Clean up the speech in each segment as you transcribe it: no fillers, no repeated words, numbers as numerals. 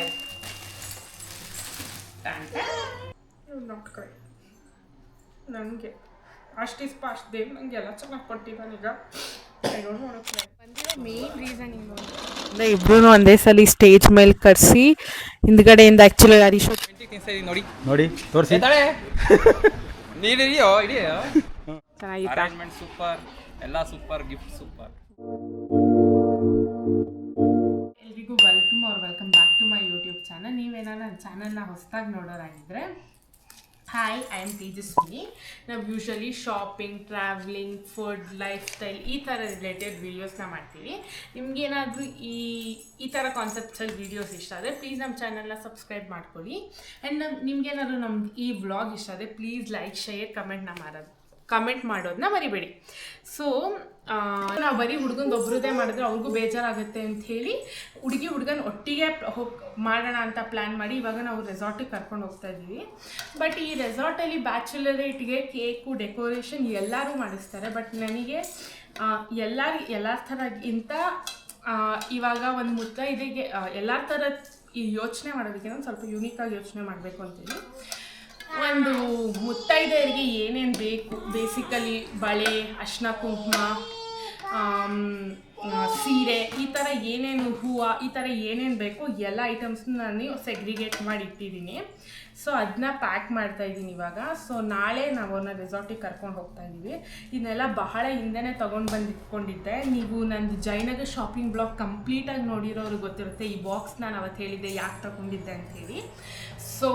ಇದೆ. ನಾಟಕ ನನಗೆ ಅಷ್ಟಿಸ್ ಪಾಸ್ಟ್ ದೇವ್ ನನಗೆ ಎಲ್ಲ ಚೆನ್ನಾಗಿ ಕೊಟ್ಟಿದ್ದಾನೆ. ಈಗ ಬಂದಿರೋ ಮೇನ್ ರೀಸನ್ ಏನು ಅಂದರೆ ಇಬ್ಬರೂ ಒಂದೇ ಸಲ ಸ್ಟೇಜ್ ಮೇಲೆ ಕರೆಸಿ ಹಿಂದ್ಗಡೆಯಿಂದ ಆ್ಯಕ್ಚುಲಿ ಹರೀಶ್ ನೋಡಿ ನೋಡಿ ತೋರಿಸಿ ನೀಡಿದೆಯೋ ಇದೆಯೋ ಚೆನ್ನಾಗಿತ್ತು. ಅರೇಂಜ್ಮೆಂಟ್ ಸೂಪರ್, ಎಲ್ಲ ಸೂಪರ್, ಗಿಫ್ಟ್ ಸೂಪರ್. ಎಲ್ರಿಗೂ welcome back to my YouTube channel. ನೀವೇನೋ ನನ್ನ ಚಾನಲ್ನ ಹೊಸದಾಗಿ ನೋಡೋರಾಗಿದ್ದರೆ ಹಾಯ್, ಐ ಆಮ್ ತೇಜಸ್ವಿನಿ. ನಾವು usually shopping, travelling, food, life style ಈ ಥರ ರಿಲೇಟೆಡ್ ವೀಡಿಯೋಸ್ನ ಮಾಡ್ತೀವಿ. ನಿಮಗೇನಾದರೂ ಈ ಥರ ಕಾನ್ಸೆಪ್ಟ್ಸಲ್ಲಿ ವೀಡಿಯೋಸ್ ಇಷ್ಟ ಆದರೆ ಪ್ಲೀಸ್ ನಮ್ಮ ಚಾನಲ್ನ ಸಬ್ಸ್ಕ್ರೈಬ್ ಮಾಡ್ಕೊಳ್ಳಿ. ಆ್ಯಂಡ್ ನಿಮಗೇನಾದರೂ ನಮ್ಗೆ ಈ ವ್ಲಾಗ್ ಇಷ್ಟ ಆದರೆ ಪ್ಲೀಸ್ ಲೈಕ್, ಶೇರ್, ಕಮೆಂಟ್ ಮಾಡೋದನ್ನ ಮರಿಬೇಡಿ. ಸೊ ನಾವು ಬರೀ ಹುಡುಗಂದು ಒಬ್ರದ್ದೇ ಮಾಡಿದ್ರೆ ಅವ್ರಿಗೂ ಬೇಜಾರಾಗುತ್ತೆ ಅಂಥೇಳಿ ಹುಡುಗನ ಒಟ್ಟಿಗೆ ಮಾಡೋಣ ಅಂತ ಪ್ಲ್ಯಾನ್ ಮಾಡಿ ಇವಾಗ ನಾವು ರೆಸಾರ್ಟಿಗೆ ಕರ್ಕೊಂಡು ಹೋಗ್ತಾ ಇದ್ದೀವಿ. ಬಟ್ ಈ ರೆಸಾರ್ಟಲ್ಲಿ ಬ್ಯಾಚುಲರೇಟ್ಗೆ ಕೇಕು, ಡೆಕೋರೇಷನ್ ಎಲ್ಲರೂ ಮಾಡಿಸ್ತಾರೆ. ಬಟ್ ನನಗೆ ಎಲ್ಲರ ಥರಕ್ಕಿಂತ ಇವಾಗ ಒಂದು ಮುತ್ತೈದೆಗೆ ಎಲ್ಲರ ಥರ ಈ ಯೋಚನೆ ಮಾಡೋದಕ್ಕೆ ಒಂದು ಸ್ವಲ್ಪ ಯೂನಿಕಾಗಿ ಯೋಚನೆ ಮಾಡಬೇಕು ಅಂತೇಳಿ ಒಂದು ಮುತ್ತೈದೆಯರಿಗೆ ಏನೇನು ಬೇಕು, ಬೇಸಿಕಲಿ ಬಳೆ, ಅರಿಶಿನ ಕುಂಕುಮ, ಸೀರೆ, ಈ ಥರ ಏನೇನು ಹೂವು, ಈ ಥರ ಏನೇನು ಬೇಕು ಎಲ್ಲ ಐಟಮ್ಸ್ನ ನಾನು ಸೆಗ್ರಿಗೇಟ್ ಮಾಡಿ ಇಟ್ಟಿದ್ದೀನಿ. ಸೊ ಅದನ್ನ ಪ್ಯಾಕ್ ಮಾಡ್ತಾಯಿದ್ದೀನಿ ಇವಾಗ. ಸೊ ನಾಳೆ ನಾವು ಅವ್ರನ್ನ ರೆಸಾರ್ಟಿಗೆ ಕರ್ಕೊಂಡು ಹೋಗ್ತಾ ಇದ್ದೀವಿ. ಇದನ್ನೆಲ್ಲ ಬಹಳ ಹಿಂದೆನೇ ತೊಗೊಂಡು ಬಂದು ಇಟ್ಕೊಂಡಿದ್ದೆ. ನೀವು ನಂದು ಜಯನಗರ ಶಾಪಿಂಗ್ ಬ್ಲಾಗ್ ಕಂಪ್ಲೀಟಾಗಿ ನೋಡಿರೋರಿಗೆ ಗೊತ್ತಿರುತ್ತೆ ಈ ಬಾಕ್ಸ್ ನಾನು ಅವತ್ತು ಹೇಳಿದ್ದೆ ಯಾಕೆ ತಗೊಂಡಿದ್ದೆ ಅಂಥೇಳಿ. ಸೊ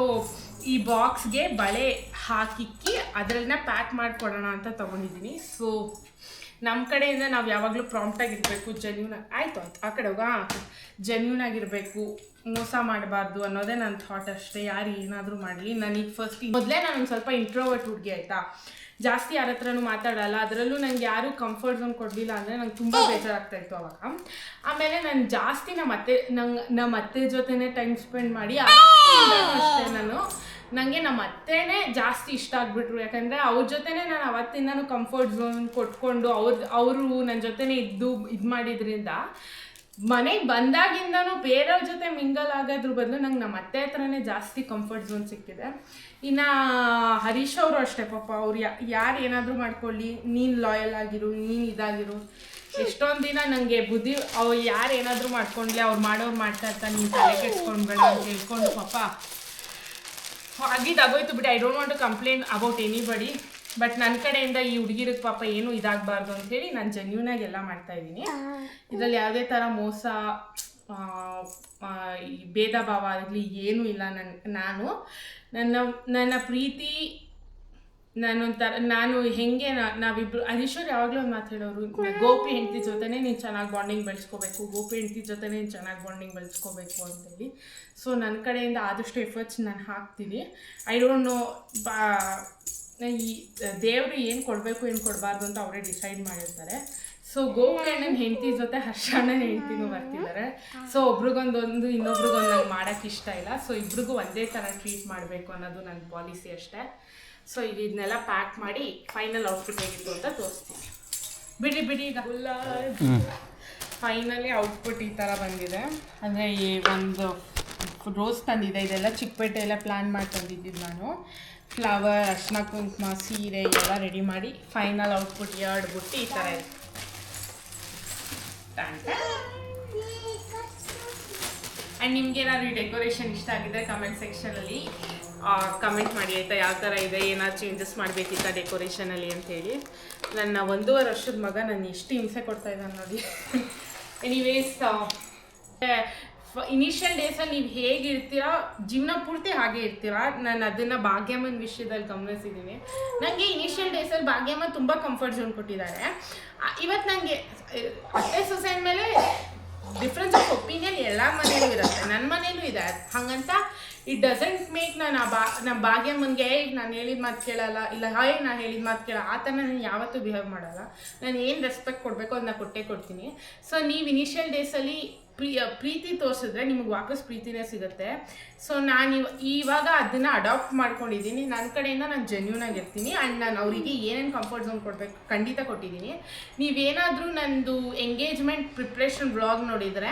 ಈ ಬಾಕ್ಸ್ಗೆ ಬಳೆ ಹಾಕಿಕ್ಕಿ ಅದರನ್ನ ಪ್ಯಾಕ್ ಮಾಡಿಕೊಡೋಣ ಅಂತ ತೊಗೊಂಡಿದ್ದೀನಿ. ಸೊ ನಮ್ಮ ಕಡೆಯಿಂದ ನಾವು ಯಾವಾಗಲೂ ಪ್ರಾಂಪ್ಟಾಗಿರಬೇಕು, ಆಯಿತು ಆ ಕಡೆ ಜೆನ್ಯೂನಾಗಿರಬೇಕು, ಮೋಸ ಮಾಡಬಾರ್ದು ಅನ್ನೋದೇ ನನ್ನ ಥಾಟ್ ಅಷ್ಟೇ. ಯಾರು ಏನಾದರೂ ಮಾಡಲಿ, ನನಗೆ ಮೊದಲೇ ನಾನು ಒಂದು ಸ್ವಲ್ಪ ಇಂಟ್ರೋವರ್ಟ್ ಹುಡುಗಿ ಆಯಿತಾ, ಜಾಸ್ತಿ ಯಾರ ಹತ್ರನೂ ಮಾತಾಡಲ್ಲ. ಅದರಲ್ಲೂ ನಂಗೆ ಯಾರೂ ಕಂಫರ್ಟ್ ಝೋನ್ ಕೊಡಲಿಲ್ಲ ಅಂದರೆ ನಂಗೆ ತುಂಬ ಬೇಜಾರಾಗ್ತಾಯಿತ್ತು ಅವಾಗ. ಆಮೇಲೆ ನಾನು ಜಾಸ್ತಿ ನಮ್ಮ ಅತ್ತೆ ಜೊತೆನೇ ಟೈಮ್ ಸ್ಪೆಂಡ್ ಮಾಡಿ ಅಷ್ಟೇ ನನಗೆ ನಮ್ಮ ಅತ್ತೆನೇ ಜಾಸ್ತಿ ಇಷ್ಟ ಆಗಿಬಿಟ್ರು. ಯಾಕಂದರೆ ಅವ್ರ ಜೊತೆನೇ ನಾನು ಅವತ್ತಿಂದನೂ ಕಂಫರ್ಟ್ ಝೋನ್ ಕೊಟ್ಕೊಂಡು ಅವರು ನನ್ನ ಜೊತೆನೇ ಇದು ಮಾಡಿದ್ರಿಂದ ಮನೆಗೆ ಬಂದಾಗಿಂದನೂ ಬೇರೆಯವ್ರ ಜೊತೆ ಮಿಂಗಲ್ ಆಗೋದ್ರ ಬದಲು ನಂಗೆ ನಮ್ಮ ಅತ್ತೆ ಹತ್ರನೇ ಜಾಸ್ತಿ ಕಂಫರ್ಟ್ ಝೋನ್ ಸಿಕ್ಕಿದೆ. ಇನ್ನು ಹರೀಶ್ ಅವರು ಅಷ್ಟೇ ಪಾಪ, ಅವ್ರು ಯಾರು ಏನಾದರೂ ಮಾಡ್ಕೊಳ್ಳಿ, ನೀನು ಲಾಯಲ್ ಆಗಿರು, ನೀನು ಇದಾಗಿರು. ಎಷ್ಟೊಂದು ದಿನ ನನಗೆ ಬುದ್ಧಿ ಅವ್ರು ಯಾರು ಏನಾದರೂ ಮಾಡ್ಕೊಂಡ್ಲಿ, ಅವ್ರು ಮಾಡೋರು ಮಾಡ್ತಾ ಇರ್ತಾರೆ, ನೀನು ತಲೆ ಕೆಡ್ಸ್ಕೊಂಡ್ಬೇಡ ಅಂತ ಹೇಳ್ಕೊಂಡು ಪಾಪ ಆಗಿದ್ದಾಗೋಯ್ತು ಬಿಡಿ. I don't want to complaint about anybody. But ನನ್ನ ಕಡೆಯಿಂದ ಈ ಹುಡುಗಿರಿಗೆ ಪಾಪ ಏನೂ ಇದಾಗಬಾರ್ದು ಅಂಥೇಳಿ ನಾನು ಜೆನ್ಯೂನಾಗಿ ಎಲ್ಲ ಮಾಡ್ತಾಯಿದ್ದೀನಿ. ಇದರಲ್ಲಿ ಯಾವುದೇ ಥರ ಮೋಸ, ಭೇದ ಭಾವ ಆಗಲಿ ಏನೂ ಇಲ್ಲ. ನನ್ನ ಪ್ರೀತಿ ನಾನು ಹೆಂಗೆ ನಾವಿಬ್ರು ಹರೀಶ್ವರ್ ಯಾವಾಗಲೂ ಒಂದು ಮಾತು ಹೇಳೋರು, ಗೋಪಿ ಹೆಂಡತಿ ಜೊತೆನೇ ನೀನು ಚೆನ್ನಾಗಿ ಬಾಂಡಿಂಗ್ ಬೆಳೆಸ್ಕೋಬೇಕು, ಗೋಪಿ ಹೆಂಡತಿ ಜೊತೆನೇ ನೀನು ಚೆನ್ನಾಗಿ ಬಾಂಡಿಂಗ್ ಬೆಳೆಸ್ಕೋಬೇಕು ಅಂತೇಳಿ. ಸೊ ನನ್ನ ಕಡೆಯಿಂದ ಆದಷ್ಟು ಎಫರ್ಟ್ಸ್ ನಾನು ಹಾಕ್ತೀನಿ. ಐ ಡೋಂಟ್ ನೋ ಈ ದೇವರು ಏನು ಕೊಡಬೇಕು ಏನು ಕೊಡಬಾರ್ದು ಅಂತ ಅವರೇ ಡಿಸೈಡ್ ಮಾಡಿರ್ತಾರೆ. ಸೊ ಗೋಪಿ ಅಣ್ಣನ ಹೆಂಡತಿ ಜೊತೆ ಹರ್ಷಣ್ಣನ ಹೆಂಡ್ತಿನೂ ಬರ್ತಿದ್ದಾರೆ. ಸೊ ಒಬ್ರಿಗೊಂದು ಇನ್ನೊಬ್ರಿಗೊಂದು ನಂಗೆ ಮಾಡೋಕ್ಕೆ ಇಷ್ಟ ಇಲ್ಲ. ಸೊ ಇಬ್ರಿಗೂ ಒಂದೇ ಥರ ಟ್ರೀಟ್ ಮಾಡಬೇಕು ಅನ್ನೋದು ನನ್ನ ಪಾಲಿಸಿ ಅಷ್ಟೇ. ಸೊ ಇದನ್ನೆಲ್ಲ ಪ್ಯಾಕ್ ಮಾಡಿ ಫೈನಲ್ ಔಟ್ಫಿಟ್ ಹೇಗಿತ್ತು ಅಂತ ತೋರಿಸ್ತೀನಿ. ಬಿಡಿ ಈಗ ಫೈನಲಿ ಔಟ್ಪುಟ್ ಈ ಥರ ಬಂದಿದೆ. ಅಂದರೆ ಈ ಒಂದು ರೋಸ್ ತಂದಿದೆ, ಇದೆಲ್ಲ ಚಿಕ್ಕಪೇಟೆಯೆಲ್ಲ ಪ್ಲ್ಯಾನ್ ಮಾಡಿ ತಂದಿದ್ದು ನಾನು. ಫ್ಲವರ್, ಅರಿಶಿನ ಕುಂಕುಮ, ಸೀರೆ ಎಲ್ಲ ರೆಡಿ ಮಾಡಿ ಫೈನಲ್ ಔಟ್ಪುಟ್ 2 ಬುಟ್ಟಿ ಈ ಥರ ಇದೆ. ಆ್ಯಂಡ್ ನಿಮ್ಗೇನಾದ್ರು ಈ ಡೆಕೋರೇಷನ್ ಇಷ್ಟ ಆಗಿದ್ದರೆ ಕಮೆಂಟ್ ಸೆಕ್ಷನಲ್ಲಿ ಕಮೆಂಟ್ ಮಾಡಿ ಆಯಿತಾ, ಯಾವ ಥರ ಇದೆ, ಏನಾದ್ರು ಚೇಂಜಸ್ ಮಾಡಬೇಕಿತ್ತ ಡೆಕೋರೇಷನಲ್ಲಿ ಅಂಥೇಳಿ. ನನ್ನ 1.5 ವರ್ಷದ ಮಗ ನಾನು ಎಷ್ಟು ಹಿಂಸೆ ಕೊಡ್ತಾ ಇದ್ದಾನೆ ನೋಡಿ. ಎನಿವೇಸ್, ಇನಿಷಿಯಲ್ ಡೇಸಲ್ಲಿ ನೀವು ಹೇಗಿರ್ತೀರಾ ಜೀವನ ಪೂರ್ತಿ ಹಾಗೆ ಇರ್ತೀರಾ. ನಾನು ಅದನ್ನು ಭಾಗ್ಯಮ್ಮನ ವಿಷಯದಲ್ಲಿ ಗಮನಿಸಿದ್ದೀನಿ. ನನಗೆ ಇನಿಷಿಯಲ್ ಡೇಸಲ್ಲಿ ಭಾಗ್ಯಮ್ಮ ತುಂಬ ಕಂಫರ್ಟ್ ಝೋನ್ ಕೊಟ್ಟಿದ್ದಾರೆ. ಇವತ್ತು ನನಗೆ ಅತ್ತೆ ಸೊಸೆ ಮೇಲೆ ಡಿಫ್ರೆನ್ಸ್ ಆಫ್ ಒಪಿನಿಯನ್ ಎಲ್ಲ ಮನೇಲೂ ಇರುತ್ತೆ, ನನ್ನ ಮನೇಲೂ ಇದೆ. ಹಾಗಂತ ಇಟ್ ಡಸಂಟ್ ಮೇಕ್ ನಾನು ನಮ್ಮ ಭಾಗ್ಯಮ್ಮನಿಗೆ ನಾನು ಹೇಳಿದ ಮಾತು ಕೇಳಲ್ಲ, ಇಲ್ಲ ಹಾಯ್ ನಾನು ಹೇಳಿದ ಮಾತು ಕೇಳ, ಆ ಥರ ನಾನು ಯಾವತ್ತೂ ಬಿಹೇವ್ ಮಾಡಲ್ಲ. ನಾನು ಏನು ರೆಸ್ಪೆಕ್ಟ್ ಕೊಡಬೇಕು ಅದನ್ನ ಕೊಟ್ಟೇ ಕೊಡ್ತೀನಿ. ಸೊ ನೀವು ಇನಿಷಿಯಲ್ ಡೇಸಲ್ಲಿ ಪ್ರೀತಿ ತೋರಿಸಿದ್ರೆ ನಿಮಗೆ ವಾಪಸ್ ಪ್ರೀತಿನೇ ಸಿಗುತ್ತೆ. ಸೊ ನಾನು ಇವಾಗ ಅದನ್ನು ಅಡಾಪ್ಟ್ ಮಾಡ್ಕೊಂಡಿದ್ದೀನಿ. ನನ್ನ ಕಡೆಯಿಂದ ನಾನು ಜೆನ್ಯೂನ್ ಆಗಿರ್ತೀನಿ ಆ್ಯಂಡ್ ನಾನು ಅವರಿಗೆ ಏನೇನು ಕಂಫರ್ಟ್ ಝೋನ್ ಕೊಡಬೇಕು ಖಂಡಿತ ಕೊಟ್ಟಿದ್ದೀನಿ. ನೀವೇನಾದರೂ ನಂದು ಎಂಗೇಜ್ಮೆಂಟ್ ಪ್ರಿಪ್ರೇಷನ್ ವ್ಲಾಗ್ ನೋಡಿದರೆ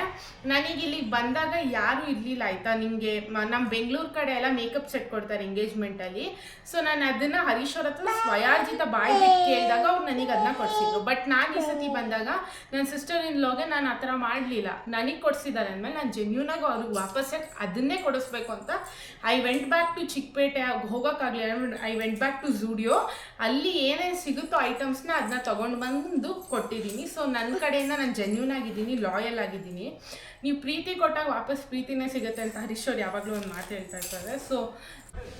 ನನಗೆ ಇಲ್ಲಿಗೆ ಬಂದಾಗ ಯಾರೂ ಇರಲಿಲ್ಲ ಆಯಿತಾ. ನಿಮಗೆ ನಮ್ಮ ಬೆಂಗಳೂರು ಕಡೆ ಎಲ್ಲ ಮೇಕಪ್ ಸೆಟ್ ಕೊಡ್ತಾರೆ ಎಂಗೇಜ್ಮೆಂಟಲ್ಲಿ. ಸೊ ನಾನು ಅದನ್ನು ಹರೀಶ್ ಅವ್ರ ಹತ್ರ ಸ್ವಯಾರ್ಜಿತ ಬಾಯಿ ಬಿಟ್ಟು ಕೇಳಿದಾಗ ಅವ್ರು ನನಗೆ ಅದನ್ನ ಕೊಡಿಸಿದ್ರು. ಬಟ್ ನಾನು ಈ ಸತಿ ಬಂದಾಗ ನನ್ನ ಸಿಸ್ಟರ್ ಇನ್ ಲಾಗೆ ನಾನು ಆ ಥರ ಮಾಡಲಿಲ್ಲ. ನನಗೆ ಕೊಡಿಸಿದ್ದಾರೆ ಅಂದಮೇಲೆ ನಾನು ಜೆನ್ಯೂನಾಗಿ ಅವ್ರಿಗೆ ವಾಪಸ್ಸೇ ಅದನ್ನೇ ಕೊಡಿಸ್ಬೇಕು ಅಂತ I went back to Chikkapete ಹೋಗೋಕ್ಕಾಗಲಿಲ್ಲ. I went back to Zudio. ಅಲ್ಲಿ ಏನೇನು ಸಿಗುತ್ತೋ ಐಟಮ್ಸ್ನ ಅದನ್ನ ತೊಗೊಂಡು ಬಂದು ಕೊಟ್ಟಿದ್ದೀನಿ. ಸೊ ನನ್ನ ಕಡೆಯಿಂದ ನಾನು ಜೆನ್ಯೂನ್ ಆಗಿದ್ದೀನಿ, ಲಾಯಲ್ ಆಗಿದ್ದೀನಿ. ನೀವು ಪ್ರೀತಿ ಕೊಟ್ಟಾಗ ವಾಪಸ್ ಪ್ರೀತಿನೇ ಸಿಗುತ್ತೆ ಅಂತ ಹರೀಶ್ ಅವ್ರು ಯಾವಾಗಲೂ ಒಂದು ಮಾತು ಹೇಳ್ತಾ ಇರ್ತಾರೆ. ಸೊ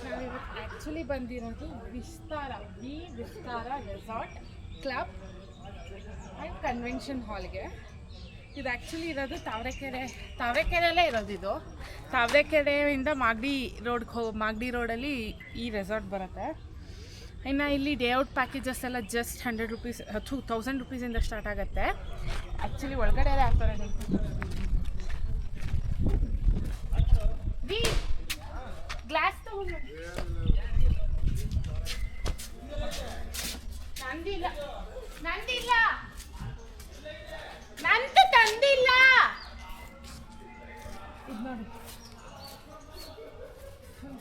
ನಾವಿವತ್ತು ಆ್ಯಕ್ಚುಲಿ ಬಂದಿರೋದು ವಿಸ್ತಾರ ರೆಸಾರ್ಟ್ ಕ್ಲಬ್ ಆ್ಯಂಡ್ ಕನ್ವೆನ್ಷನ್ ಹಾಲ್ಗೆ. ಇದು ಆ್ಯಕ್ಚುಲಿ ಇರೋದು ತಾವರೆಕೆರೆಯಲ್ಲೇ ಇರೋದು. ಇದು ತಾವರೆಕೆರೆಯಿಂದ ಮಾಗಡಿ ರೋಡಲ್ಲಿ ಈ ರೆಸಾರ್ಟ್ ಬರುತ್ತೆ. ಇನ್ನು ಇಲ್ಲಿ ಡೇ ಔಟ್ ಪ್ಯಾಕೇಜಸ್ ಎಲ್ಲ ಜಸ್ಟ್ 100 ರೂಪೀಸ್ 1000 ರೂಪೀಸಿಂದ ಸ್ಟಾರ್ಟ್ ಆಗುತ್ತೆ. ಆ್ಯಕ್ಚುಲಿ ಒಳಗಡೆ ಎಲ್ಲ ಆಗ್ತಾರೆ. ಗ್ಲಾಸ್ ತಗೊಂಡು ನಂದಿಲ್ಲ ನಂದು ತಂದಿಲ್ಲ. ಇದು ನೋಡಿ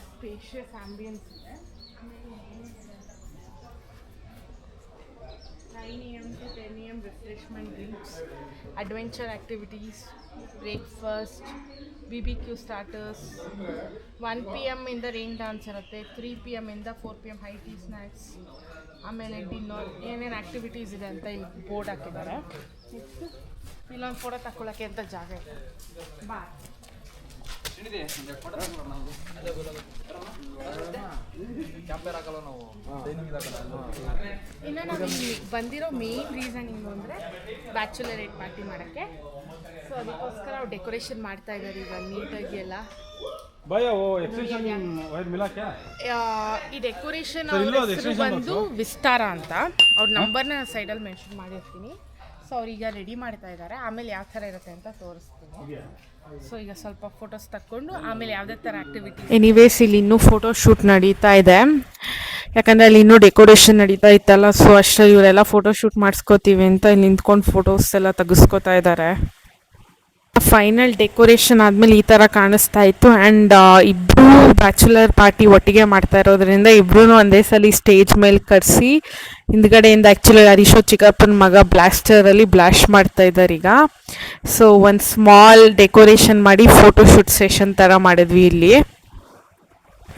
ಸ್ಪೇಷಿಯಸ್ ಆಂಬಿಯನ್ಸ್ ಇದೆ. 9 AM to 10 AM refreshment drinks, adventure activities, breakfast, BBQ starters. 1 PM ಇಂದ ರೈನ್ ಡಾನ್ಸ್ ಇರುತ್ತೆ. 3 PM ಇಂದ 4 PM ಹೈ ಟೀ ಸ್ನ್ಯಾಕ್ಸ್, ಆಮೇಲೆ ಡಿನ್ನರ್, ಏನೇನು ಆ್ಯಕ್ಟಿವಿಟೀಸ್ ಇದೆ ಅಂತ ಇಲ್ಲಿ ಬೋರ್ಡ್ ಹಾಕಿದ್ದಾರೆ. ಇಲ್ಲೊಂದು ಫೋಟೋ ತಗೊಳ್ಳೋಕ್ಕೆ ಅಂತ ಜಾಗ ಇದೆ. ಬಾ ಇನ್ನು ನಾವು ಇಲ್ಲಿ ಬಂದಿರೋ ಮೇನ್ ರೀಸನ್ ಏನು ಅಂದರೆ ಬ್ಯಾಚುಲರೇಟ್ ಪಾರ್ಟಿ ಮಾಡೋಕ್ಕೆ. ಸೊ ಅದಕ್ಕೋಸ್ಕರ ಅವ್ರು ಡೆಕೋರೇಷನ್ ಮಾಡ್ತಾ ಇದ್ದಾರೆ ಈಗ ನೀಟಾಗಿ ಎಲ್ಲ. ಈ ಡೆಕೋರೇಷನ್ ಹೆಸರು ಬಂದು ವಿಸ್ತಾರ ಅಂತ. ಅವ್ರ ನಂಬರ್ನ ಸೈಡಲ್ಲಿ ಮೆನ್ಷನ್ ಮಾಡಿರ್ತೀನಿ. ಸೊ ಅವ್ರೀಗ ರೆಡಿ ಮಾಡ್ತಾ ಇದ್ದಾರೆ. ಆಮೇಲೆ ಯಾವ ಥರ ಇರುತ್ತೆ ಅಂತ ತೋರಿಸ್ತೀನಿ. ಸೊ ಈಗ ಸ್ವಲ್ಪ ಫೋಟೋಸ್ ತಕ್ಕೊಂಡು ಆಮೇಲೆ ಯಾವುದೇ ಥರ ಆ್ಯಕ್ಟಿವಿಟಿ. ಎನಿವೇಸ್ ಇಲ್ಲಿ ಇನ್ನೂ ಫೋಟೋ ಶೂಟ್ ನಡೀತಾ ಇದೆ, ಯಾಕಂದರೆ ಅಲ್ಲಿ ಇನ್ನೂ ಡೆಕೋರೇಷನ್ ನಡೀತಾ ಇತ್ತಲ್ಲ. ಸೊ ಅಷ್ಟೇ ಇವರೆಲ್ಲ ಫೋಟೋ ಶೂಟ್ ಮಾಡಿಸ್ಕೋತೀವಿ ಅಂತ ಇಲ್ಲಿ ನಿಂತ್ಕೊಂಡು ಫೋಟೋಸ್ ಎಲ್ಲ ತೆಗೆಸ್ಕೋತಾ ಇದ್ದಾರೆ. ಫೈನಲ್ ಡೆಕೋರೇಷನ್ ಆದಮೇಲೆ ಈ ಥರ ಕಾಣಿಸ್ತಾ ಇತ್ತು. ಆ್ಯಂಡ್ ಇಬ್ಬರು ಬ್ಯಾಚುಲರ್ ಪಾರ್ಟಿ ಒಟ್ಟಿಗೆ ಮಾಡ್ತಾ ಇರೋದ್ರಿಂದ ಇಬ್ಬರೂ ಒಂದೇ ಸಲ ಸ್ಟೇಜ್ ಮೇಲೆ ಕರೆಸಿ ಹಿಂದ್ಗಡೆಯಿಂದ ಆ್ಯಕ್ಚುಲಿ ಹರೀಶ್ ಚಿಕ್ಕಪ್ಪನ ಮಗ ಬ್ಲಾಸ್ಟರಲ್ಲಿ ಬ್ಲಾಸ್ಟ್ ಮಾಡ್ತಾ ಇದ್ದಾರೆ ಈಗ. ಸೊ ಒಂದು ಸ್ಮಾಲ್ ಡೆಕೋರೇಷನ್ ಮಾಡಿ ಫೋಟೋ ಶೂಟ್ ಸೆಷನ್ ಥರ ಮಾಡಿದ್ವಿ ಇಲ್ಲಿ.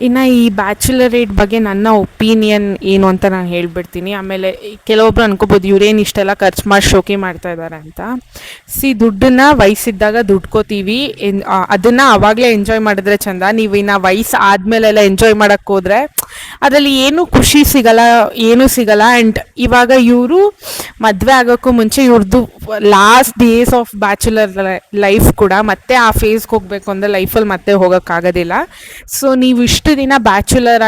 ಇನ್ನು ಈ ಬ್ಯಾಚುಲರೇಟ್ ಬಗ್ಗೆ ನನ್ನ ಒಪಿನಿಯನ್ ಏನು ಅಂತ ನಾನು ಹೇಳ್ಬಿಡ್ತೀನಿ. ಆಮೇಲೆ ಕೆಲವೊಬ್ರು ಅನ್ಕೋಬೋದು ಇವರೇನು ಇಷ್ಟೆಲ್ಲ ಖರ್ಚು ಮಾಡಿ ಶೋಕಿ ಮಾಡ್ತಾ ಇದ್ದಾರೆ ಅಂತ. ದುಡ್ಡನ್ನ ವಯಸ್ಸಿದ್ದಾಗ ದುಡ್ಕೋತೀವಿ, ಅದನ್ನು ಆವಾಗಲೇ ಎಂಜಾಯ್ ಮಾಡಿದ್ರೆ ಚಂದ. ನೀವು ಇನ್ನು ವಯಸ್ಸು ಆದಮೇಲೆಲ್ಲ ಎಂಜಾಯ್ ಮಾಡೋಕ್ಕೆ ಹೋದರೆ ಅದರಲ್ಲಿ ಏನೂ ಖುಷಿ ಸಿಗಲ್ಲ, ಏನೂ ಸಿಗಲ್ಲ. ಆ್ಯಂಡ್ ಇವಾಗ ಇವರು ಮದುವೆ ಆಗೋಕ್ಕೂ ಮುಂಚೆ ಇವ್ರದ್ದು last days of bachelor life ಕೂಡ ಮತ್ತೆ ಆ ಫೇಸ್ಗೆ ಹೋಗಬೇಕು ಅಂದರೆ ಲೈಫಲ್ಲಿ ಮತ್ತೆ ಹೋಗೋಕ್ಕಾಗೋದಿಲ್ಲ. ಸೊ ನೀವು ಇಷ್ಟು ದಿನ ಬ್ಯಾಚುಲರ್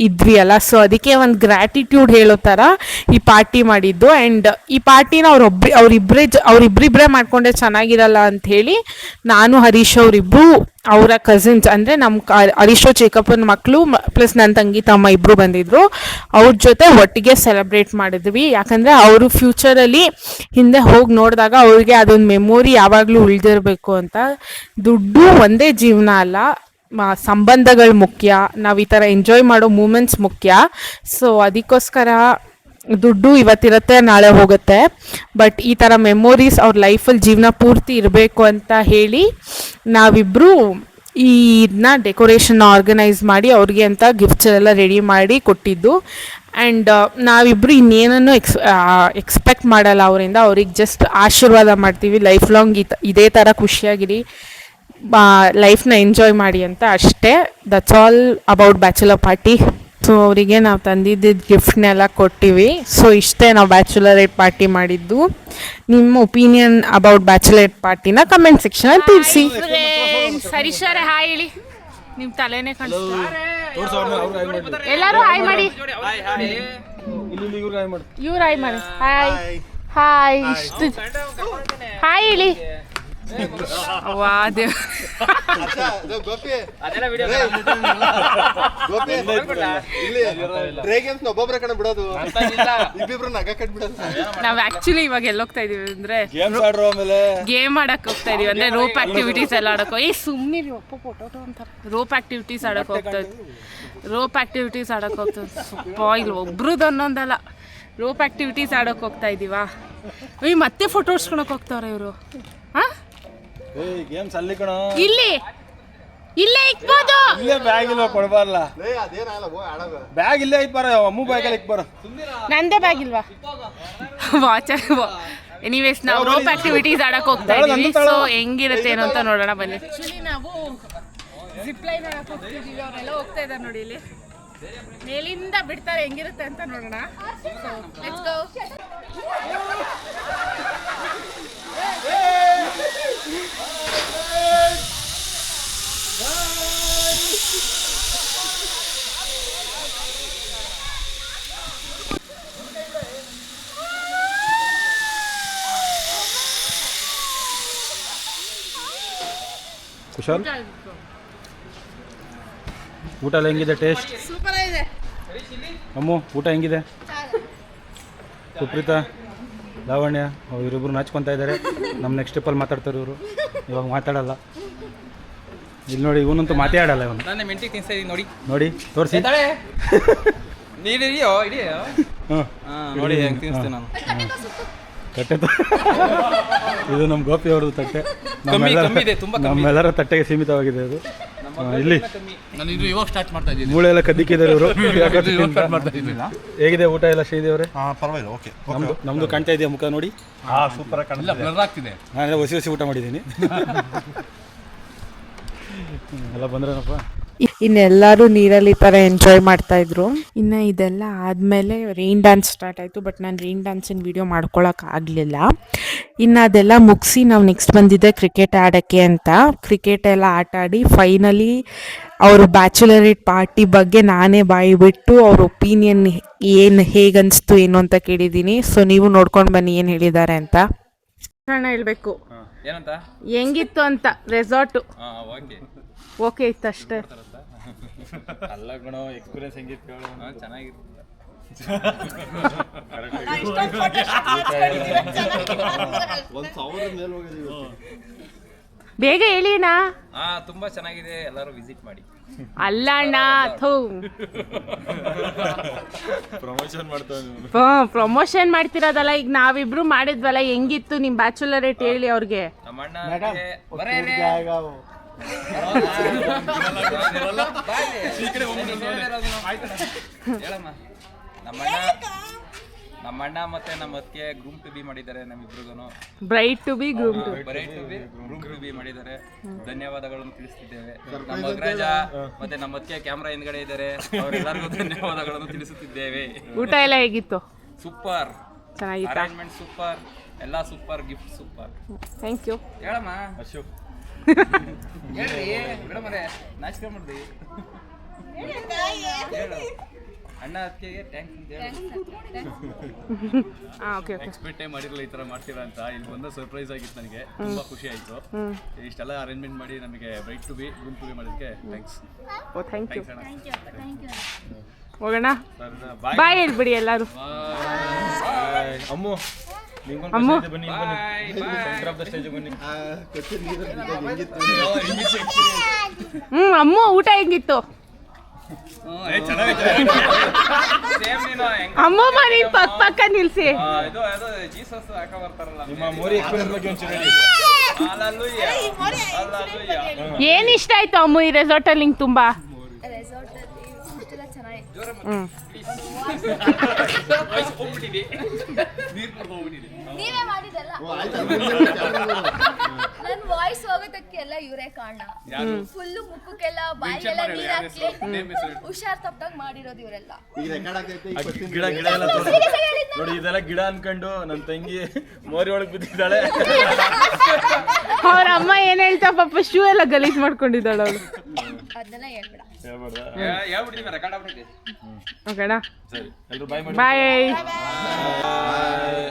ಇದ್ವಿ ಅಲ್ಲ, ಸೊ ಅದಕ್ಕೆ ಒಂದು ಗ್ರ್ಯಾಟಿಟ್ಯೂಡ್ ಹೇಳೋ ಥರ ಈ ಪಾರ್ಟಿ ಮಾಡಿದ್ದು. ಆ್ಯಂಡ್ ಈ ಪಾರ್ಟಿನ ಅವರಿಬ್ಬರಿಬ್ಬರೇ ಮಾಡಿಕೊಂಡ್ರೆ ಚೆನ್ನಾಗಿರಲ್ಲ ಅಂಥೇಳಿ ನಾನು ಹರೀಶ್ ಅವರಿಬ್ಬರು ಅವರ ಕಸಿನ್ಸ್ ಅಂದರೆ ನಮ್ಮ ಹರೀಶ್ ಚಿಕ್ಕಪ್ಪನ ಮಕ್ಕಳು ಪ್ಲಸ್ ನನ್ನ ತಂಗಿ ತಮ್ಮ ಇಬ್ಬರು ಬಂದಿದ್ದರು, ಅವ್ರ ಜೊತೆ ಒಟ್ಟಿಗೆ ಸೆಲೆಬ್ರೇಟ್ ಮಾಡಿದ್ವಿ. ಯಾಕಂದರೆ ಅವರು ಫ್ಯೂಚರಲ್ಲಿ ಹಿಂದೆ ಹೋಗಿ ನೋಡಿದಾಗ ಅವ್ರಿಗೆ ಅದೊಂದು ಮೆಮೊರಿ ಯಾವಾಗಲೂ ಉಳಿದಿರಬೇಕು ಅಂತ. ದುಡ್ಡು ಒಂದೇ ಜೀವನ ಅಲ್ಲ, ಸಂಬಂಧಗಳು ಮುಖ್ಯ, ನಾವು ಈ ಥರ ಎಂಜಾಯ್ ಮಾಡೋ ಮೂಮೆಂಟ್ಸ್ ಮುಖ್ಯ. ಸೊ ಅದಕ್ಕೋಸ್ಕರ ದುಡ್ಡು ಇವತ್ತಿರುತ್ತೆ ನಾಳೆ ಹೋಗುತ್ತೆ, ಬಟ್ ಈ ಥರ ಮೆಮೊರೀಸ್ ಅವ್ರ ಲೈಫಲ್ಲಿ ಜೀವನ ಪೂರ್ತಿ ಇರಬೇಕು ಅಂತ ಹೇಳಿ ನಾವಿಬ್ಬರು ಇದನ್ನ ಡೆಕೋರೇಷನ್ ಆರ್ಗನೈಸ್ ಮಾಡಿ ಅವ್ರಿಗೆ ಅಂತ ಗಿಫ್ಟ್ಸ್ ಎಲ್ಲ ರೆಡಿ ಮಾಡಿ ಕೊಟ್ಟಿದ್ದು. ಆ್ಯಂಡ್ ನಾವಿಬ್ಬರು ಇನ್ನೇನನ್ನು ಎಕ್ಸ್ಪೆಕ್ಟ್ ಮಾಡಲ್ಲ ಅವರಿಂದ. ಅವ್ರಿಗೆ ಜಸ್ಟ್ ಆಶೀರ್ವಾದ ಮಾಡ್ತೀವಿ, ಲೈಫ್ ಲಾಂಗ್ ಇದೇ ಥರ ಖುಷಿಯಾಗಿರಿ, ಲೈಫ್ನ ಎಂಜಾಯ್ ಮಾಡಿ ಅಂತ ಅಷ್ಟೇ. That's all about bachelor party. So ಅವರಿಗೆ ನಾವು ತಂದಿದ್ದ ಗಿಫ್ಟ್ನೆಲ್ಲ ಕೊಟ್ಟಿವಿ. ಸೊ ಇಷ್ಟೇ ನಾವು ಬ್ಯಾಚುಲರೇಟ್ ಪಾರ್ಟಿ ಮಾಡಿದ್ದು. ನಿಮ್ಮ ಒಪಿನಿಯನ್ ಅಬೌಟ್ ಬ್ಯಾಚುಲರೇಟ್ ಪಾರ್ಟಿನ ಕಮೆಂಟ್ ಸೆಕ್ಷನಲ್ಲಿ ತಿಳಿಸಿ. ಹರೀಶ್ ಅವರೇ ಹಾಯ್ ಹೇಳಿ. ನಿಮ್ ತಲೆನೇ ಕಾಣಿಸ್ತು. ತೋರ್ಸು ಎಲ್ಲರೂ ಹಾಯ್ ಮಾಡಿ. ಇವ್ರು ಹಾಯ್ ಮಾಡಿ. Hi hi. ಇಷ್ಟು ಹಾಯ್ ಹೇಳಿ. ವಾ ದೇವ್. ನಾವ್ ಆಕ್ಚುಲಿ ಇವಾಗ ಎಲ್ಲಿ ಹೋಗ್ತಾ ಇದೀವಿ ಅಂದ್ರೆ ಗೇಮ್ ಆಡಕ್ ಹೋಗ್ತಾ ಇದೀವಿ, ಅಂದ್ರೆ ರೋಪ್ ಆಕ್ಟಿವಿಟೀಸ್ ಎಲ್ಲ ಆಡಕ್. ಸುಮ್ನಿರಿ ಒಪ್ಪ ಫೋಟೋ ಅಂತ. ರೋಪ್ ಆಕ್ಟಿವಿಟೀಸ್ ಆಡಕ್ ಹೋಗ್ತಾ ಇದ್ವಿ. ರೋಪ್ ಆಕ್ಟಿವಿಟೀಸ್ ಆಡಕ್ ಹೋಗ್ತಾ ಇಲ್ಲಿ ಒಬ್ರದ್ದು ಅನ್ನೊಂದಲ್ಲ, ರೋಪ್ ಆಕ್ಟಿವಿಟೀಸ್ ಆಡಕ್ ಹೋಗ್ತಾ ಇದೀವಾ. ಮತ್ತೆ ಫೋಟೋ ಹೊಡ್ಸ್ಕೊಳಕ್ ಹೋಗ್ತಾವ್ರೆ ಇವರು. ಹಾ ಗೇಮ್ಸ್ ಅಲ್ಲಿ ಕಣ, ಇಲ್ಲಿ ಇಲ್ಲೇ ಇಕ್ಬೋದು. ಇಲ್ಲೇ ಬ್ಯಾಗ್ ಇಲ್ಲ ಕೊಡಬಾರಲ್ಲ, ಬ್ಯಾಗ್ ಇಲ್ಲೇ ಐತ್ ಬಾರ, ಅಮ್ಮು ಬ್ಯಾಗ್ ಅಲ್ಲಿ ಇಕ್ಬಾರ. ನಂದೇ ಬ್ಯಾಗ್ ಇಲ್ವಾ? ವಾಚ್. ಎನಿವೇಸ್ ನಾವು ರೋಪ್ ಆಕ್ಟಿವಿಟೀಸ್ ಆಡಕ್ ಹೋಗ್ತಾ ಇದೀವಿ. ಸೊ ಹೆಂಗಿರುತ್ತೆ ಏನೋ ಅಂತ ನೋಡೋಣ ಬನ್ನಿ. ಆಕ್ಚುಲಿ ನಾವು ಜಿಪ್ ಲೈನ್ ಆಡಕ್ ಹೋಗ್ತಿದೀವಿ. ಅವರೆಲ್ಲ ಹೋಗ್ತಾ ಇದ್ದಾರೆ ನೋಡಿ, ಇಲ್ಲಿ ಮೇಲಿಂದ ಬಿಡ್ತಾರೆ, ಹೆಂಗಿರುತ್ತೆ ಅಂತ ನೋಡೋಣ. So let's go. ಕುಶಾಲ್, ಊಟ ಎಲ್ಲ ಹೆಂಗಿದೆ? ಟೇಸ್ಟ್ ಸೂಪರ್ ಆಗಿದೆ. ಅಮ್ಮು ಊಟ ಹೆಂಗಿದೆ? ಸುಪ್ರೀತಾ, ಲಾವಣ್ಯ ಇವರಿಬ್ರು ನಾಚ್ಕೊತಾ ಇದ್ದಾರೆ. ನಮ್ಮ ನೆಕ್ಸ್ಟ್ ಸ್ಟೆಪ್ಪಲ್ಲಿ ಮಾತಾಡ್ತಾರೆ ಇವರು, ಇವಾಗ ಮಾತಾಡಲ್ಲ. ಇಲ್ಲಿ ನೋಡಿ, ಇವನಂತೂ ಮಾತೇ ಆಡಲ್ಲ. ಇವನು ನಾನು ಮೆಂಟಿ ತಿನ್ಸ್ತಾ ಇದೀನಿ ನೋಡಿ. ನೋಡಿ ತೋರಿಸಿ. ನೀಡಿದೆಯೋ ಇದೆಯೋ? ನೋಡಿ ಹೆಂಗೆ ತಿನ್ನಿಸ್ತೆ ನಾನು. ತಟ್ಟೆ ಇದು ನಮ್ಮ ಗೋಪಿ ಅವ್ರದ್ದು ತಟ್ಟೆ. ನಮ್ಮೆಲ್ಲರ ತಟ್ಟೆಗೆ ಸೀಮಿತವಾಗಿದೆ ಅದು. ಇಲ್ಲಿ ನಾನು ಇದು ಇವಾಗ ಸ್ಟಾರ್ಟ್ ಮಾಡ್ತಾ ಇದ್ದೀನಿ. ಮೂಳೆ ಎಲ್ಲ ಕದ್ದಿಕ್ಕಿದ್ದಾರೆ ಇವರು. ಹೇಗಿದೆ ಊಟ ಎಲ್ಲ? ಶ್ರೀದೇವ್ ಅವರೇ ಪರವಾಗಿಲ್ಲ, ಓಕೆ. ನಮ್ದು ಕಾಣ್ತಾ ಇದೆಯಾ ಮುಖ ನೋಡಿ? ಸೂಪರ್ ಆಗಿ ಆಗ್ತಿದೆ. ನಾನು ಹೊಸಿ ಊಟ ಮಾಡಿದ್ದೀನಿ. ಎಲ್ಲ ಬಂದ್ರೇನಪ್ಪ. ಇನ್ನೆಲ್ಲರೂ ನೀರಲ್ಲಿ ಈ ಥರ ಎಂಜಾಯ್ ಮಾಡ್ತಾ ಇದ್ರು. ಇನ್ನು ಇದೆಲ್ಲ ಆದಮೇಲೆ ರೈನ್ ಡ್ಯಾನ್ಸ್ ಸ್ಟಾರ್ಟ್ ಆಯಿತು. ಬಟ್ ನಾನು ರೈನ್ ಡ್ಯಾನ್ಸಿನ ವೀಡಿಯೋ ಮಾಡ್ಕೊಳಕ್ಕಾಗಲಿಲ್ಲ. ಇನ್ನು ಅದೆಲ್ಲ ಮುಗಿಸಿ ನಾವು ನೆಕ್ಸ್ಟ್ ಬಂದಿದ್ದೆ ಕ್ರಿಕೆಟ್ ಆಡೋಕ್ಕೆ ಅಂತ. ಕ್ರಿಕೆಟ್ ಎಲ್ಲ ಆಟ ಆಡಿ ಫೈನಲಿ ಅವರು ಬ್ಯಾಚುಲರೇಟ್ ಪಾರ್ಟಿ ಬಗ್ಗೆ ನಾನೇ ಬಾಯಿ ಬಿಟ್ಟು ಅವ್ರ ಒಪಿನಿಯನ್ ಹೇಗನ್ನಿಸ್ತು ಏನು ಅಂತ ಕೇಳಿದ್ದೀನಿ. ಸೊ ನೀವು ನೋಡ್ಕೊಂಡು ಬನ್ನಿ ಏನು ಹೇಳಿದ್ದಾರೆ ಅಂತ. ಹೇಳ್ಬೇಕು ಏನಂತ, ಹೆಂಗಿತ್ತು ಅಂತ. ರೆಸಾರ್ಟು ಓಕೆ ಇತ್ತು ಅಷ್ಟೇ. ಅಲ್ಲ ಕಣೋ, ಎಕ್ಸ್ಪೀರಿಯನ್ಸ್ ಹೆಂಗಿತ್ತು ಹೇಳು? ಚೆನ್ನಾಗಿರುತ್ತೆ. ಬೇಗ ಹೇಳಿನಾ? ತುಂಬಾ ಚೆನ್ನಾಗಿದೆ, ಎಲ್ಲರೂ ವಿಸಿಟ್ ಮಾಡಿ. ಅಲ್ಲ ಅಣ್ಣ, ಪ್ರಮೋಷನ್ ಮಾಡ್ತಿರೋದಲ್ಲ. ಈಗ ನಾವಿಬ್ರು ಮಾಡಿದ್ವಲ್ಲ, ಹೆಂಗಿತ್ತು ನಿಮ್ ಬ್ಯಾಚುಲರೇಟ್ ಹೇಳಿ ಅವ್ರಿಗೆ. ನಮ್ಮಣ್ಣ ಮತ್ತೆ ನಮ್ಮ ಅತ್ತಿಗೆ ಗ್ರೂಮ್ ಟು ಬಿ ಮಾಡಿದ್ದಾರೆ. ನಮ್ಮಿಬ್ರಿಗೂ bride to be groom to be ಮಾಡಿದ್ದಾರೆ. ಧನ್ಯವಾದಗಳನ್ನು ತಿಳಿಸುತ್ತಿದ್ದೇವೆ. ನಮ್ಮ ಅಗ್ರಜ ಮತ್ತೆ ನಮ್ಮ ಅತ್ತಿಗೆ ಕ್ಯಾಮ್ರಾ ಹಿಂದ್ಗಡೆ ಇದ್ದಾರೆ, ಅವರೆಲ್ಲರಿಗೂ ಧನ್ಯವಾದಗಳನ್ನು ತಿಳಿಸುತ್ತಿದ್ದೇವೆ. ಊಟ ಎಲ್ಲ ಹೇಗಿತ್ತು? ಸೂಪರ್, ಚೆನ್ನಾಗಿತ್ತು. ಅರೇಂಜ್ಮೆಂಟ್ ಸೂಪರ್, ಎಲ್ಲ super, gift super. Thank you. ಹೇಳಮ್ಮ ಅಶೋಕ್, ಹೇಳ್ರಿ ಮೇಡಮರೇ, ನಾಚಿಕೆ ಮಾಡ್ರಿ. ಅಣ್ಣ ಅದಕ್ಕೆ ಥ್ಯಾಂಕ್ಸ್ ಅಂತ ಹೇಳಿ. ಎಕ್ಸ್ಪೆಕ್ಟೇ ಮಾಡಿರಲಿಲ್ಲ ಈ ಥರ ಮಾಡ್ತೀರಾ ಅಂತ. ಇಲ್ಲಿ ಬಂದ ಸರ್ಪ್ರೈಸ್ ಆಗಿತ್ತು, ನನಗೆ ತುಂಬ ಖುಷಿ ಆಯಿತು. ಇಷ್ಟೆಲ್ಲ ಅರೇಂಜ್ಮೆಂಟ್ ಮಾಡಿ ನಮಗೆ bride to be groom to be ಮಾಡೋದಕ್ಕೆ ಥ್ಯಾಂಕ್ಸ್. Thank you. ಹೋಗೋಣ, ಬಾಯ್ ಹೇಳ್ಬಿಡಿ ಎಲ್ಲರೂ. ಅಮ್ಮು, ಅಮ್ಮು ಅಮ್ಮು ಊಟ ಹೆಂಗಿತ್ತು? ಅಮ್ಮಮ್ಮ ನೀನ್ ಪಕ್ಕ ನಿಲ್ಸಿ. ಏನ್ ಇಷ್ಟ ಆಯ್ತು ಅಮ್ಮು ಈ ರೆಸಾರ್ಟ್ ಅಲ್ಲಿ ನಿಂಗೆ? ತುಂಬಾ ನೀವೇ ಮಾಡಿದಲ್ಲ. ನನ್ ವಾಯ್ಸ್ ಹೋಗೋದಕ್ಕೆ ಎಲ್ಲ ಇವರೇ ಕಾರಣ. ಫುಲ್ಲು ಮುಖಕ್ಕೆಲ್ಲ ಬಾಯಿಗೆಲ್ಲ ನೀರ್ ಹಾಕಿ ಹುಷಾರ್ ತಪ್ಪಾಗಿ ಮಾಡಿರೋದು ಇವರೆಲ್ಲ. ಗಿಡ ಗಿಡ ಎಲ್ಲ ನೋಡಿ, ಇದೆಲ್ಲ ಗಿಡ ಅನ್ಕೊಂಡು ನನ್ನ ತಂಗಿ ಮೋರಿ ಒಳಗೆ ಬಿದ್ದಿದ್ದಾಳೆ. ಅವ್ರ ಅಮ್ಮ ಏನ್ ಹೇಳ್ತಾ ಪಾಪ, ಶೂ ಎಲ್ಲ ಗಲೀಜ್ ಮಾಡ್ಕೊಂಡಿದ್ದಾಳೆ ಅವಳು. ಅದನ್ನೆಲ್ಲ ಹೇಳ್ಬೇಡ. ಹೇಳ್ಬಿಟ್ಟಿದ್ದೀವಿ ರೆಕಾರ್ಡ್ ಆಗ್ಬಿಟ್ಟಿದೆ. ಓಕೆನಾ, ಸರಿ ಎಲ್ಲರೂ ಬಾಯ್ ಮಾಡಿ. ಬಾಯ್.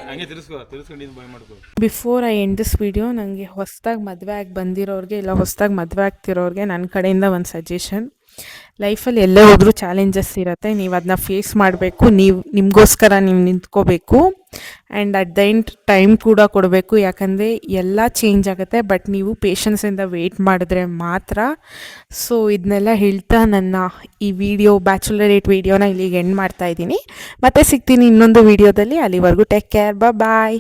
ಹಂಗೆ ತಿರ್ಸ್ಕೊಂಡು ಬಾಯ್ ಮಾಡ್ಕೋ. Before I end this video, ನನಗೆ ಹೊಸ್ದಾಗಿ ಮದುವೆ ಆಗಿ ಬಂದಿರೋರಿಗೆ ಇಲ್ಲ ಹೊಸ್ದಾಗಿ ಮದುವೆ ಆಗ್ತಿರೋರಿಗೆ ನನ್ನ ಕಡೆಯಿಂದ ಒಂದು ಸಜೆಷನ್. ಲೈಫಲ್ಲಿ ಎಲ್ಲೇ ಹೋದರೂ ಚಾಲೆಂಜಸ್ ಇರುತ್ತೆ, ನೀವು ಅದನ್ನ ಫೇಸ್ ಮಾಡಬೇಕು, ನಿಮಗೋಸ್ಕರ ನೀವು ನಿಂತ್ಕೋಬೇಕು. And at the end time ಕೂಡ ಕೊಡಬೇಕು, ಯಾಕಂದರೆ ಎಲ್ಲ ಚೇಂಜ್ ಆಗುತ್ತೆ, ಬಟ್ ನೀವು ಪೇಷನ್ಸಿಂದ ವೆಯ್ಟ್ ಮಾಡಿದ್ರೆ ಮಾತ್ರ. ಸೊ ಇದನ್ನೆಲ್ಲ ಹೇಳ್ತಾ ನನ್ನ ಈ ವಿಡಿಯೋ ಬ್ಯಾಚುಲರೇಟ್ ವಿಡಿಯೋನ ಇಲ್ಲಿಗೆ ಎಂಡ್ ಮಾಡ್ತಾಯಿದ್ದೀನಿ. ಮತ್ತೆ ಸಿಗ್ತೀನಿ ಇನ್ನೊಂದು ವಿಡಿಯೋದಲ್ಲಿ. ಅಲ್ಲಿವರೆಗೂ ಟೇಕ್ ಕೇರ್, ಬಾಯ್.